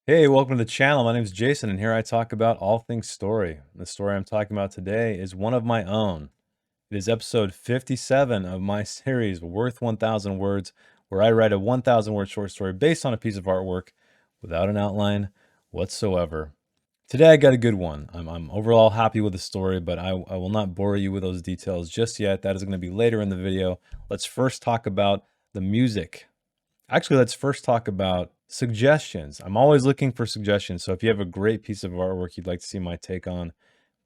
Hey, welcome to the channel. My name is Jason, and here I talk about all things story. The story I'm talking about today is one of my own. It is episode 57 of my series, Worth 1,000 Words, where I write a 1,000 word short story based on a piece of artwork without an outline whatsoever. Today I got a good one. I'm overall happy with the story, but I will not bore you with those details just yet. That is going to be later in the video. Let's first talk about the music. Actually, let's first talk about suggestions. I'm always looking for suggestions. So if you have a great piece of artwork you'd like to see my take on,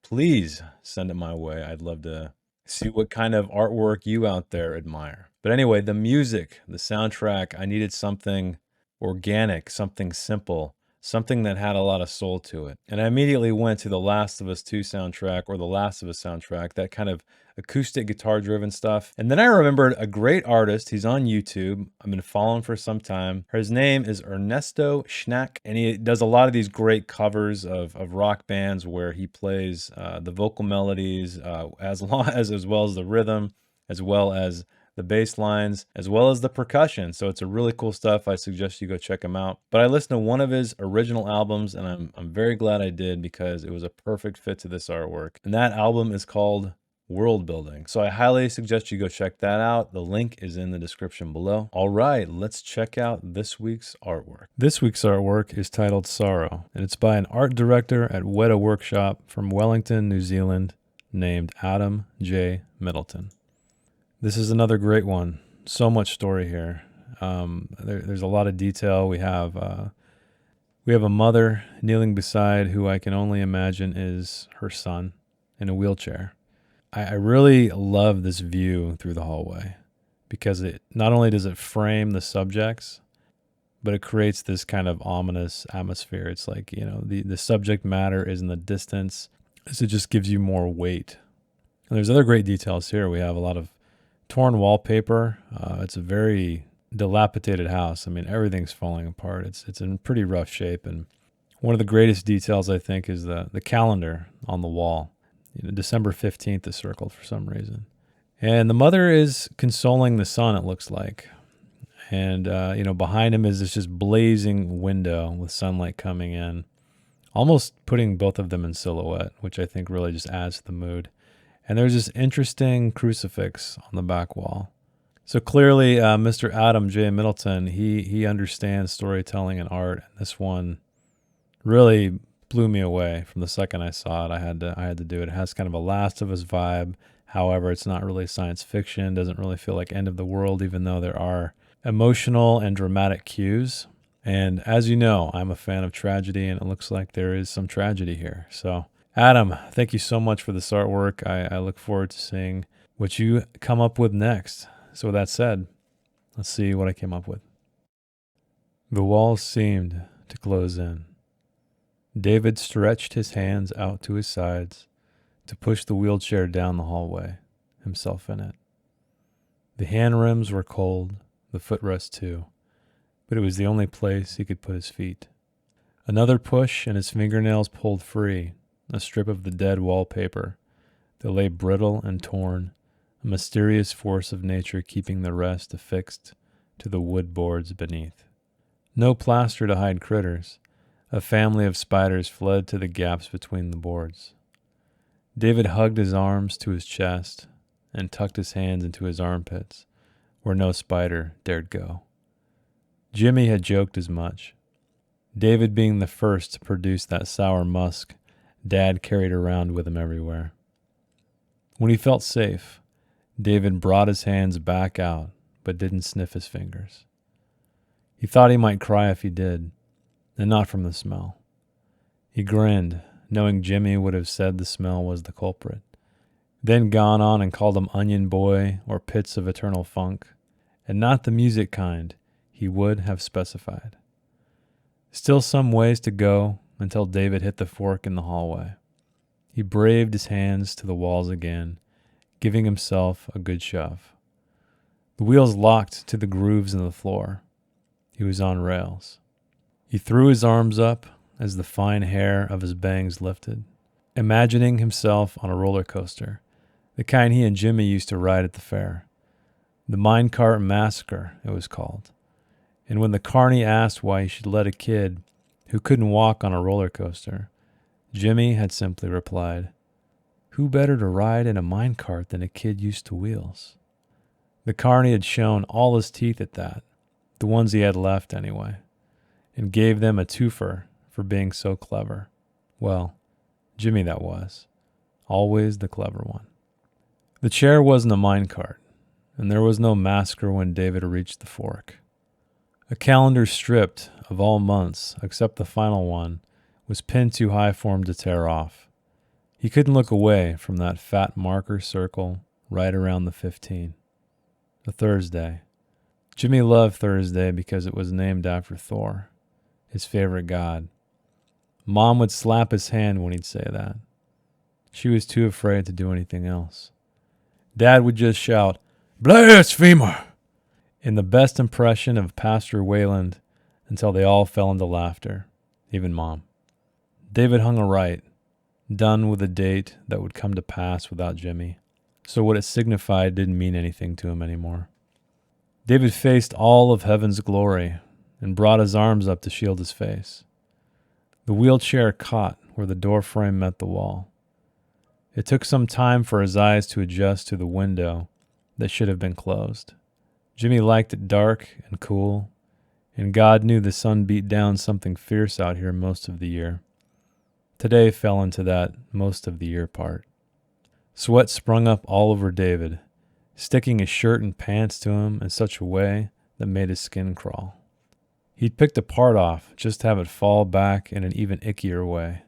please send it my way. I'd love to see what kind of artwork you out there admire. But anyway, the music, the soundtrack, I needed something organic, something simple, something that had a lot of soul to it. And I immediately went to the Last of Us 2 soundtrack, or the Last of Us soundtrack, that kind of acoustic guitar driven stuff. And then I remembered a great artist. He's on YouTube. I've been following for some time. His name is Ernesto Schnack, and he does a lot of these great covers of rock bands where he plays the vocal melodies as well as the rhythm, as well as the bass lines, as well as the percussion. So it's a really cool stuff. I suggest you go check him out. But I listened to one of his original albums, and I'm very glad I did, because it was a perfect fit to this artwork. And that album is called World Building. So I highly suggest you go check that out. The link is in the description below. All right, let's check out this week's artwork. This week's artwork is titled Sorrow, and it's by an art director at Weta Workshop from Wellington, New Zealand, named Adam J. Middleton. This is another great one. So much story here. There's a lot of detail. We have a mother kneeling beside who I can only imagine is her son in a wheelchair. I really love this view through the hallway, because it not only does it frame the subjects, but it creates this kind of ominous atmosphere. It's like, the subject matter is in the distance, so it just gives you more weight. And there's other great details here. We have a lot of torn wallpaper. It's a very dilapidated house. I mean, everything's falling apart. It's in pretty rough shape. And one of the greatest details, I think, is the calendar on the wall. December 15th is circled for some reason. And the mother is consoling the son, it looks like. And, behind him is this just blazing window with sunlight coming in, almost putting both of them in silhouette, which I think really just adds to the mood. And there's this interesting crucifix on the back wall. So clearly, Mr. Adam J. Middleton, he understands storytelling and art. And this one really blew me away from the second I saw it. I had to do it. It has kind of a Last of Us vibe. However, it's not really science fiction. Doesn't really feel like end of the world, even though there are emotional and dramatic cues. And as you know, I'm a fan of tragedy, and it looks like there is some tragedy here. So Adam, thank you so much for this artwork. I look forward to seeing what you come up with next. So with that said, let's see what I came up with. The walls seemed to close in. David stretched his hands out to his sides to push the wheelchair down the hallway, himself in it. The hand rims were cold, the footrest too, but it was the only place he could put his feet. Another push and his fingernails pulled free a strip of the dead wallpaper that lay brittle and torn, a mysterious force of nature keeping the rest affixed to the wood boards beneath. No plaster to hide critters. A family of spiders fled to the gaps between the boards. David hugged his arms to his chest and tucked his hands into his armpits, where no spider dared go. Jimmy had joked as much. David being the first to produce that sour musk Dad carried around with him everywhere. When he felt safe, David brought his hands back out, but didn't sniff his fingers. He thought he might cry if he did, and not from the smell. He grinned, knowing Jimmy would have said the smell was the culprit, then gone on and called him Onion Boy or Pits of Eternal Funk, and not the music kind he would have specified. Still some ways to go until David hit the fork in the hallway. He braved his hands to the walls again, giving himself a good shove. The wheels locked to the grooves in the floor. He was on rails. He threw his arms up as the fine hair of his bangs lifted, imagining himself on a roller coaster, the kind he and Jimmy used to ride at the fair. The Minecart Massacre, it was called. And when the carny asked why he should let a kid who couldn't walk on a roller coaster, Jimmy had simply replied, "Who better to ride in a minecart than a kid used to wheels?" The carney had shown all his teeth at that, the ones he had left anyway, and gave them a twofer for being so clever. Well, Jimmy that was, always the clever one. The chair wasn't a minecart, and there was no masker when David reached the fork. A calendar stripped of all months except the final one was pinned too high for him to tear off. He couldn't look away from that fat marker circle right around the 15. A Thursday. Jimmy loved Thursday because it was named after Thor, his favorite god. Mom would slap his hand when he'd say that. She was too afraid to do anything else. Dad would just shout, "Blasphemer!" in the best impression of Pastor Wayland until they all fell into laughter, even Mom. David hung a right, done with a date that would come to pass without Jimmy, so what it signified didn't mean anything to him anymore. David faced all of heaven's glory and brought his arms up to shield his face. The wheelchair caught where the doorframe met the wall. It took some time for his eyes to adjust to the window that should have been closed. Jimmy liked it dark and cool, and God knew the sun beat down something fierce out here most of the year. Today fell into that most of the year part. Sweat sprung up all over David, sticking his shirt and pants to him in such a way that made his skin crawl. He'd picked a part off just to have it fall back in an even ickier way.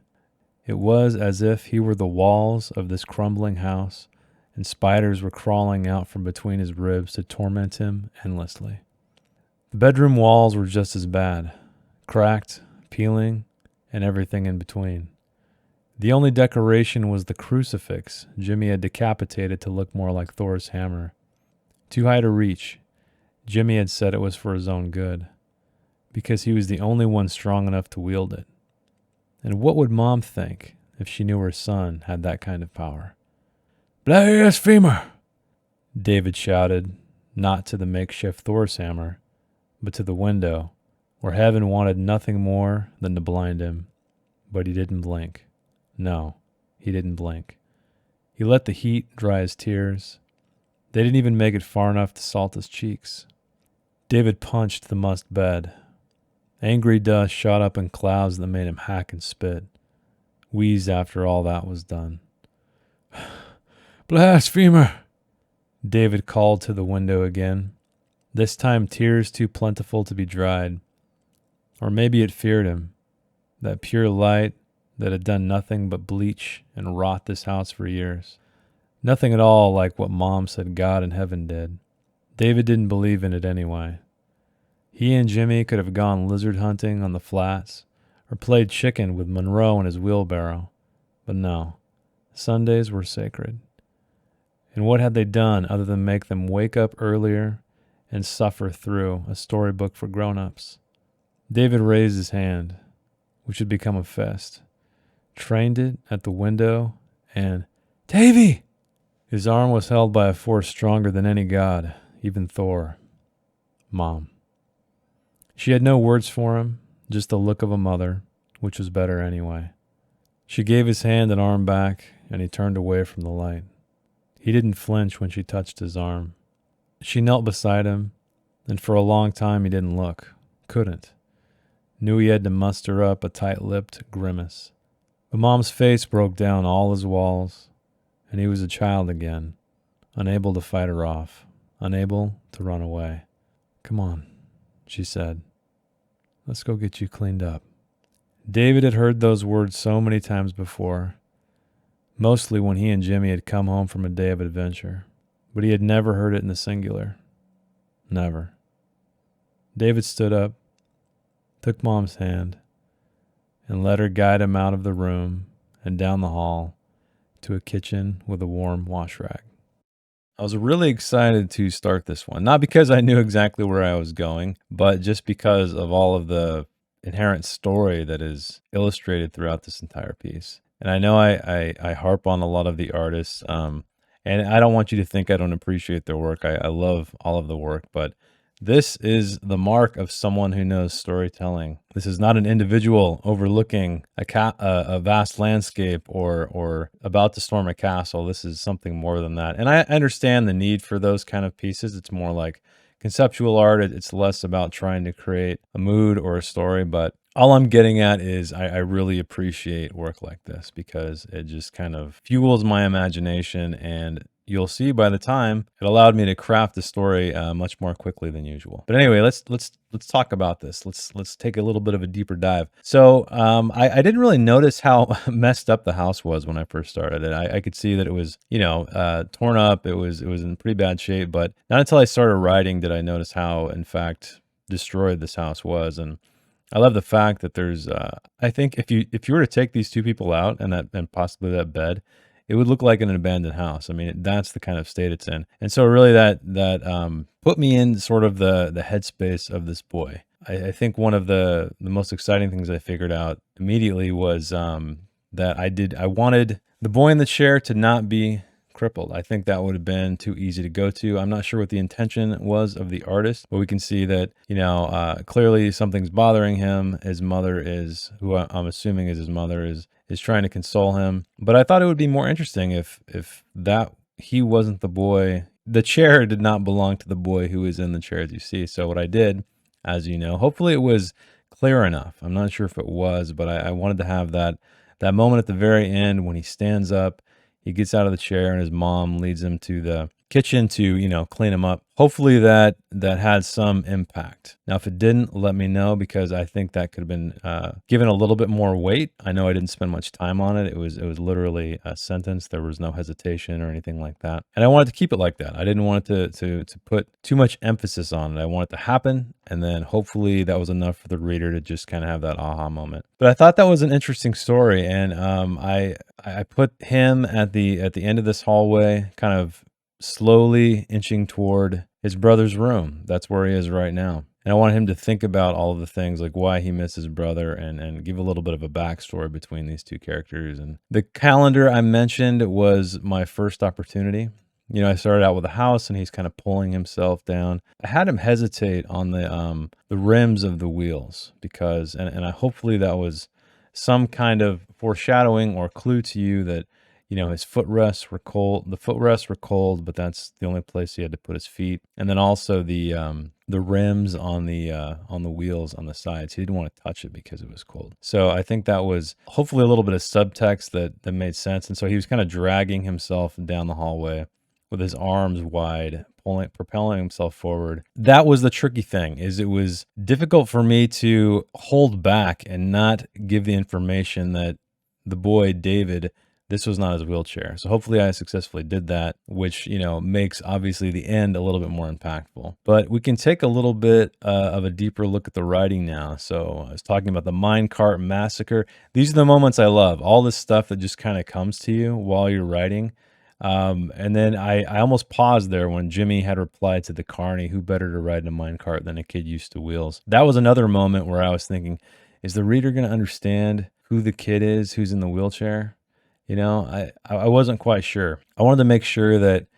It was as if he were the walls of this crumbling house and spiders were crawling out from between his ribs to torment him endlessly. The bedroom walls were just as bad, cracked, peeling, and everything in between. The only decoration was the crucifix Jimmy had decapitated to look more like Thor's hammer. Too high to reach, Jimmy had said it was for his own good, because he was the only one strong enough to wield it. And what would Mom think if she knew her son had that kind of power? "Blasphemer!" David shouted, not to the makeshift Thor's hammer, but to the window, where heaven wanted nothing more than to blind him. But he didn't blink. No, he didn't blink. He let the heat dry his tears. They didn't even make it far enough to salt his cheeks. David punched the mussed bed. Angry dust shot up in clouds that made him hack and spit, wheeze after all that was done. "Blasphemer!" David called to the window again, this time tears too plentiful to be dried. Or maybe it feared him, that pure light that had done nothing but bleach and rot this house for years. Nothing at all like what Mom said God in heaven did. David didn't believe in it anyway. He and Jimmy could have gone lizard hunting on the flats or played chicken with Monroe in his wheelbarrow. But no, Sundays were sacred. And what had they done other than make them wake up earlier and suffer through a storybook for grown-ups? David raised his hand, which had become a fist, trained it at the window, and, "Davy!" His arm was held by a force stronger than any god, even Thor. Mom. She had no words for him, just the look of a mother, which was better anyway. She gave his hand and arm back, and he turned away from the light. He didn't flinch when she touched his arm. She knelt beside him, and for a long time he didn't look, couldn't. Knew he had to muster up a tight-lipped grimace. But Mom's face broke down all his walls, and he was a child again, unable to fight her off, unable to run away. "Come on," she said. "Let's go get you cleaned up." David had heard those words so many times before, mostly when he and Jimmy had come home from a day of adventure, but he had never heard it in the singular. Never. David stood up, took Mom's hand, and let her guide him out of the room and down the hall to a kitchen with a warm wash rag. I was really excited to start this one, not because I knew exactly where I was going, but just because of all of the inherent story that is illustrated throughout this entire piece. And I know I harp on a lot of the artists, and I don't want you to think I don't appreciate their work. I love all of the work, but This is the mark of someone who knows storytelling. This is not an individual overlooking a vast landscape or about to storm a castle. This is something more than that. And I understand the need for those kind of pieces. It's more like conceptual art. It's less about trying to create a mood or a story. But all I'm getting at is I really appreciate work like this because it just kind of fuels my imagination, and you'll see by the time it allowed me to craft the story much more quickly than usual. But anyway, let's talk about this. Let's take a little bit of a deeper dive. So I didn't really notice how messed up the house was when I first started it. I could see that it was torn up. It was in pretty bad shape. But not until I started writing did I notice how, in fact, destroyed this house was. And I love the fact that there's I think if you were to take these two people out and possibly that bed, it would look like an abandoned house. I mean, that's the kind of state it's in. And so really that put me in sort of the headspace of this boy. I think one of the most exciting things I figured out immediately was that I wanted the boy in the chair to not be crippled. I think that would have been too easy to go to. I'm not sure what the intention was of the artist, but we can see that, clearly something's bothering him. His mother is, who I'm assuming is his mother, is trying to console him. But I thought it would be more interesting if that he wasn't the boy. The chair did not belong to the boy who is in the chair, as you see. So what I did, as you know, hopefully it was clear enough. I'm not sure if it was, but I wanted to have that moment at the very end when he stands up, he gets out of the chair, and his mom leads him to the kitchen to, clean him up. Hopefully that had some impact. Now, if it didn't, let me know, because I think that could have been given a little bit more weight. I know I didn't spend much time on it. It was literally a sentence. There was no hesitation or anything like that. And I wanted to keep it like that. I didn't want it to put too much emphasis on it. I want it to happen, and then hopefully that was enough for the reader to just kind of have that aha moment. But I thought that was an interesting story, and I put him at the end of this hallway, kind of slowly inching toward his brother's room. That's where he is right now. And I wanted him to think about all of the things, like why he missed his brother, and give a little bit of a backstory between these two characters. And the calendar I mentioned was my first opportunity. I started out with a house, and he's kind of pulling himself down. I had him hesitate on the rims of the wheels because, and I hopefully that was some kind of foreshadowing or clue to you that his footrests were cold. The footrests were cold, but that's the only place he had to put his feet. And then also the rims on the wheels on the sides, he didn't want to touch it because it was cold. So I think that was hopefully a little bit of subtext that made sense. And so he was kind of dragging himself down the hallway with his arms wide, propelling himself forward. That was the tricky thing, is it was difficult for me to hold back and not give the information that the boy, David, this was not his wheelchair. So hopefully I successfully did that, which, makes obviously the end a little bit more impactful. But we can take a little bit of a deeper look at the writing now. So I was talking about the minecart massacre. These are the moments I love. All this stuff that just kind of comes to you while you're writing. And then I almost paused there when Jimmy had replied to the carny, who better to ride in a minecart than a kid used to wheels. That was another moment where I was thinking, is the reader going to understand who the kid is who's in the wheelchair? I wasn't quite sure. I wanted to make sure that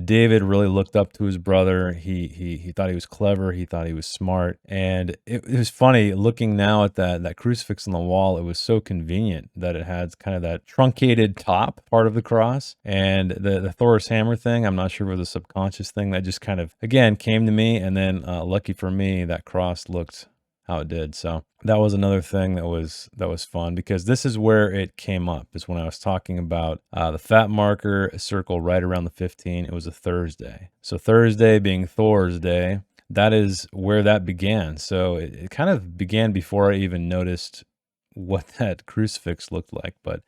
David really looked up to his brother. He thought he was clever. He thought he was smart. And it was funny looking now at that crucifix on the wall. It was so convenient that it had kind of that truncated top part of the cross, and the Thor's hammer thing. I'm not sure if it was a subconscious thing that just kind of, again, came to me. And then lucky for me, that cross looked how it did. So that was another thing that was fun, because this is where it came up, is when I was talking about the fat marker circle right around the 15. It was a Thursday. So Thursday being Thor's day, that is where that began. So it kind of began before I even noticed what that crucifix looked like. But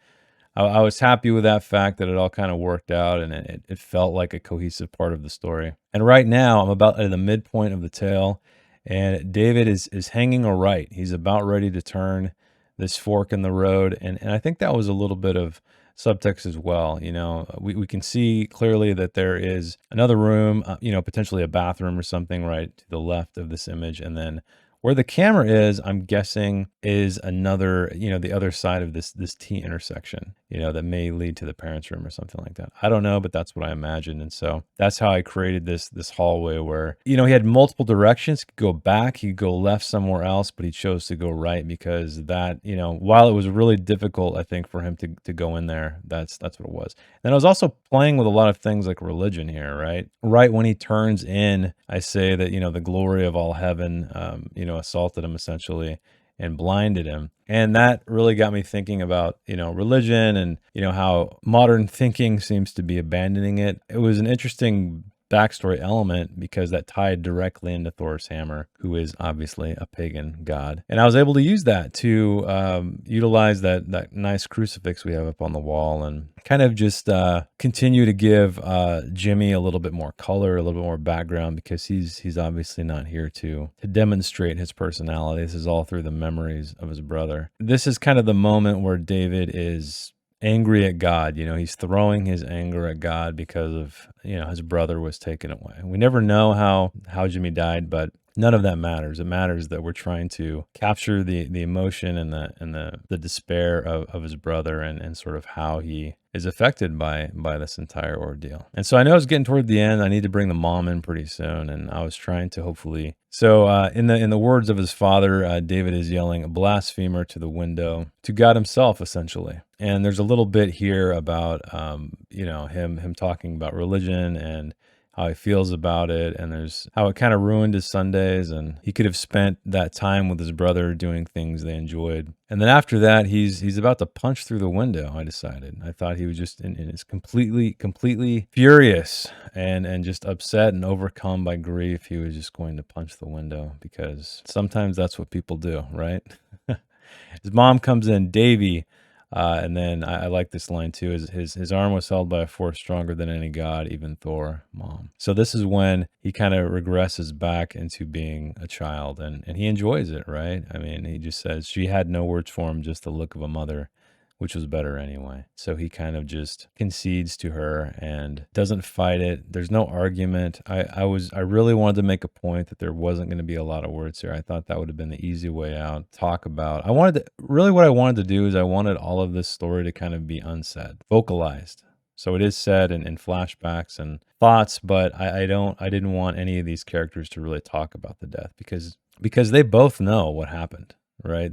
I was happy with that fact that it all kind of worked out, and it felt like a cohesive part of the story. And right now I'm about at the midpoint of the tale, and David is hanging a right. He's about ready to turn this fork in the road. And I think that was a little bit of subtext as well. We can see clearly that there is another room, potentially a bathroom or something right to the left of this image. And then Where the camera is, I'm guessing, is another, the other side of this T intersection, that may lead to the parents' room or something like that. I don't know, but that's what I imagined. And so that's how I created this hallway where, he had multiple directions. He could go back, he could go left somewhere else, but he chose to go right because that, while it was really difficult, I think, for him to go in there, that's what it was. And I was also playing with a lot of things like religion here, right? Right when he turns in, I say that, the glory of all heaven, assaulted him essentially and blinded him. And that really got me thinking about, religion and, how modern thinking seems to be abandoning it. It was an interesting backstory element because that tied directly into Thor's hammer, who is obviously a pagan god. And I was able to use that to utilize that nice crucifix we have up on the wall and kind of just continue to give Jimmy a little bit more color, a little bit more background, because he's obviously not here to demonstrate his personality. This is all through the memories of his brother. This is kind of the moment where David is angry at God. He's throwing his anger at God because of, his brother was taken away. We never know how Jimmy died, but none of that matters. It matters that we're trying to capture the emotion and the despair of his brother and sort of how he is affected by this entire ordeal. And so I know it's getting toward the end. I need to bring the mom in pretty soon, and I was trying to hopefully. So in the words of his father, David is yelling a blasphemer to the window, to God himself, essentially. And there's a little bit here about him talking about religion and how he feels about it, and there's how it kind of ruined his Sundays, and he could have spent that time with his brother doing things they enjoyed. And then after that, he's about to punch through the window. I decided. I thought he was just is completely furious and just upset and overcome by grief. He was just going to punch the window because sometimes that's what people do, right? His mom comes in, Davy. And then I like this line too, is his arm was held by a force stronger than any god, even Thor, mom. So this is when he kind of regresses back into being a child and he enjoys it, right? I mean, he just says she had no words for him, just the look of a mother, which was better anyway. So he kind of just concedes to her and doesn't fight it. There's no argument. I really wanted to make a point that there wasn't going to be a lot of words here. I thought that would have been the easy way out. Talk about. What I wanted to do is I wanted all of this story to kind of be unsaid, vocalized. So it is said in flashbacks and thoughts, but I didn't want any of these characters to really talk about the death because they both know what happened, right?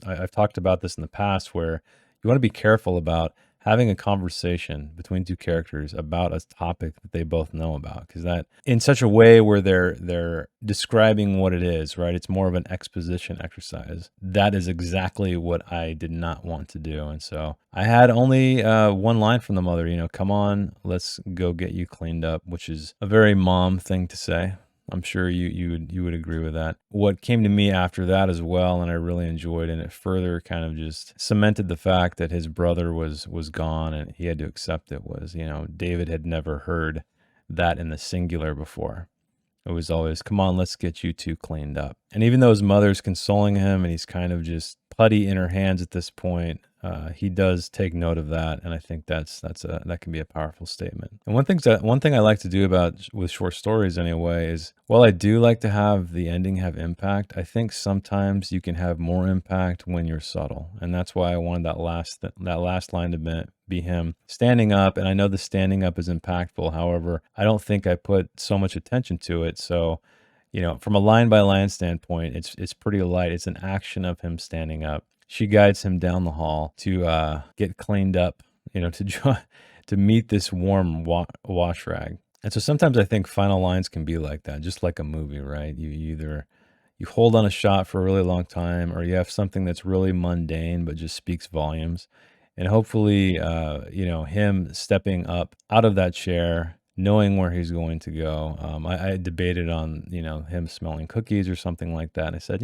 I've talked about this in the past where you want to be careful about having a conversation between two characters about a topic that they both know about, because that in such a way where they're describing what it is, right? It's more of an exposition exercise. That is exactly what I did not want to do. And so I had only one line from the mother, come on, let's go get you cleaned up, which is a very mom thing to say. I'm sure you would agree with that. What came to me after that as well, and I really enjoyed, and it further kind of just cemented the fact that his brother was gone and he had to accept it, was, David had never heard that in the singular before. It was always, come on, let's get you two cleaned up. And even though his mother's consoling him and he's kind of just putty in her hands at this point, he does take note of that, and I think that can be a powerful statement. And one thing I like to do with short stories anyway is, while I do like to have the ending have impact, I think sometimes you can have more impact when you're subtle, and that's why I wanted that last line to be him standing up. And I know the standing up is impactful. However, I don't think I put so much attention to it. So, from a line by line standpoint, it's pretty light. It's an action of him standing up. She guides him down the hall to get cleaned up, to meet this warm wash rag. And so sometimes I think final lines can be like that, just like a movie, right? You either you hold on a shot for a really long time, or you have something that's really mundane but just speaks volumes. And hopefully, him stepping up out of that chair, knowing where he's going to go. I debated on, him smelling cookies or something like that. And I said,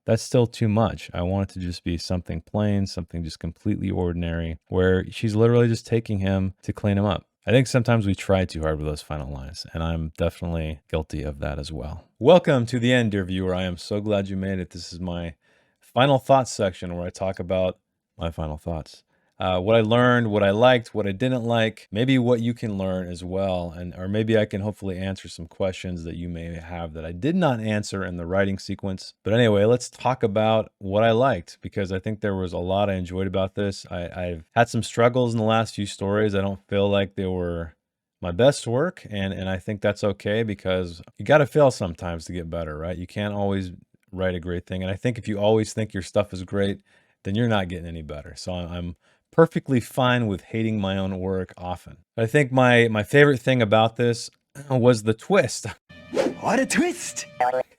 that's still too much. I want it to just be something plain, something just completely ordinary, where she's literally just taking him to clean him up. I think sometimes we try too hard with those final lines, and I'm definitely guilty of that as well. Welcome to the end, dear viewer. I am so glad you made it. This is my final thoughts section where I talk about my final thoughts. what I learned, what I liked, what I didn't like, maybe what you can learn as well. And, or maybe I can hopefully answer some questions that you may have that I did not answer in the writing sequence. But anyway, let's talk about what I liked, because I think there was a lot I enjoyed about this. I've had some struggles in the last few stories. I don't feel like they were my best work, and I think that's okay, because you got to fail sometimes to get better, right? You can't always write a great thing. And I think if you always think your stuff is great, then you're not getting any better. So I'm perfectly fine with hating my own work often. I think my favorite thing about this was the twist. What a twist!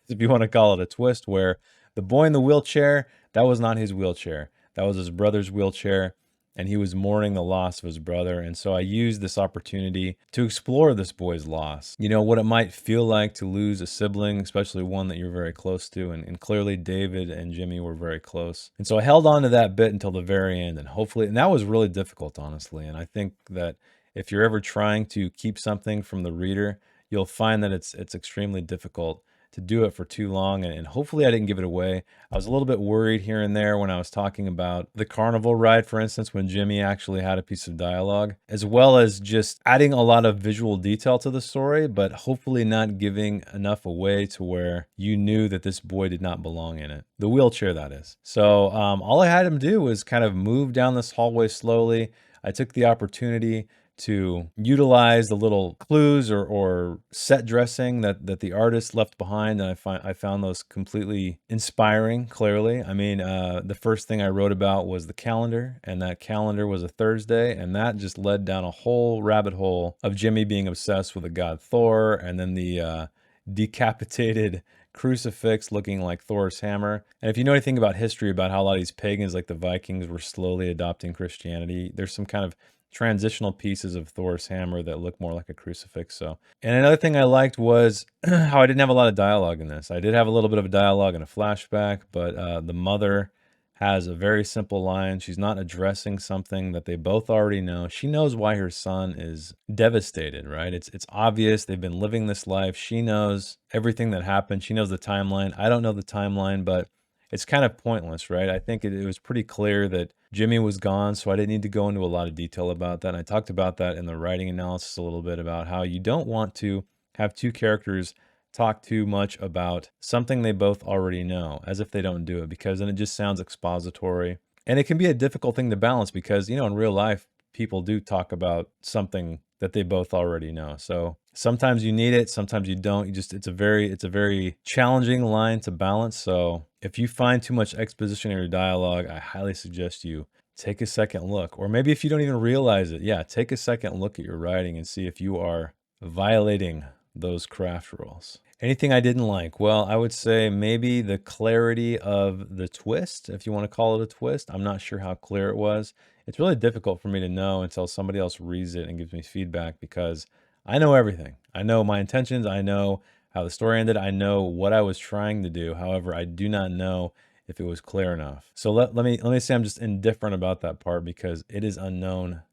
If you want to call it a twist, where the boy in the wheelchair, that was not his wheelchair. That was his brother's wheelchair, and he was mourning the loss of his brother. And so I used this opportunity to explore this boy's loss. You know, what it might feel like to lose a sibling, especially one that you're very close to. And clearly David and Jimmy were very close. And so I held on to that bit until the very end, and hopefully, and that was really difficult, honestly. And I think that if you're ever trying to keep something from the reader, you'll find that it's extremely difficult to do it for too long. And hopefully I didn't give it away. I was a little bit worried here and there when I was talking about the carnival ride, for instance, when Jimmy actually had a piece of dialogue, as well as just adding a lot of visual detail to the story, but hopefully not giving enough away to where you knew that this boy did not belong in it. The wheelchair, that is. So all I had him do was kind of move down this hallway slowly. I took the opportunity to utilize the little clues or set dressing that the artist left behind, and I found those completely inspiring. Clearly, I mean, the first thing I wrote about was the calendar, and that calendar was a Thursday, and that just led down a whole rabbit hole of Jimmy being obsessed with the god Thor, and then the decapitated crucifix looking like Thor's hammer. And if you know anything about history, about how a lot of these pagans like the Vikings were slowly adopting Christianity, there's some kind of transitional pieces of Thor's hammer that look more like a crucifix. So, and another thing I liked was how I didn't have a lot of dialogue in this. I did have a little bit of a dialogue in a flashback, but the mother has a very simple line. She's not addressing something that they both already know. She knows why her son is devastated, right? It's obvious. They've been living this life. She knows everything that happened. She knows the timeline. I don't know the timeline, but it's kind of pointless, right? I think it was pretty clear that Jimmy was gone, so I didn't need to go into a lot of detail about that. And I talked about that in the writing analysis a little bit, about how you don't want to have two characters talk too much about something they both already know, as if they don't do it, because then it just sounds expository. And it can be a difficult thing to balance because, you know, in real life, people do talk about something that they both already know. So sometimes you need it, sometimes you don't. You just, it's a very challenging line to balance. So if you find too much exposition in your dialogue, I highly suggest you take a second look. Or maybe if you don't even realize it, yeah, take a second look at your writing and see if you are violating those craft rules. Anything I didn't like? Well, I would say maybe the clarity of the twist, if you want to call it a twist. I'm not sure how clear it was. It's really difficult for me to know until somebody else reads it and gives me feedback, because I know everything. I know my intentions. I know how the story ended. I know what I was trying to do. However, I do not know if it was clear enough. So let me say I'm just indifferent about that part because it is unknown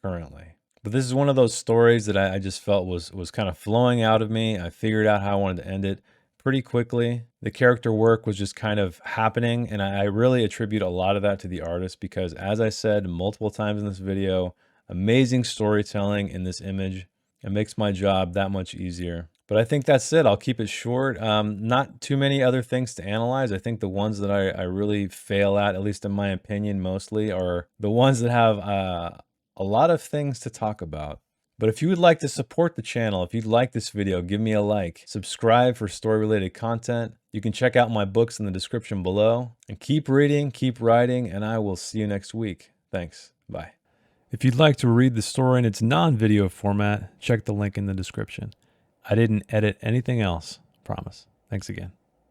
currently. But this is one of those stories that I just felt was kind of flowing out of me. I figured out how I wanted to end it pretty quickly. The character work was just kind of happening, and I really attribute a lot of that to the artist because, as I said multiple times in this video, amazing storytelling in this image. It makes my job that much easier. But I think that's it. I'll keep it short. Not too many other things to analyze. I think the ones that I really fail at least in my opinion, mostly are the ones that have a lot of things to talk about. But if you would like to support the channel, if you'd like this video, give me a like, subscribe for story-related content. You can check out my books in the description below. And keep reading, keep writing, and I will see you next week. Thanks. Bye. If you'd like to read the story in its non-video format, check the link in the description. I didn't edit anything else, promise. Thanks again.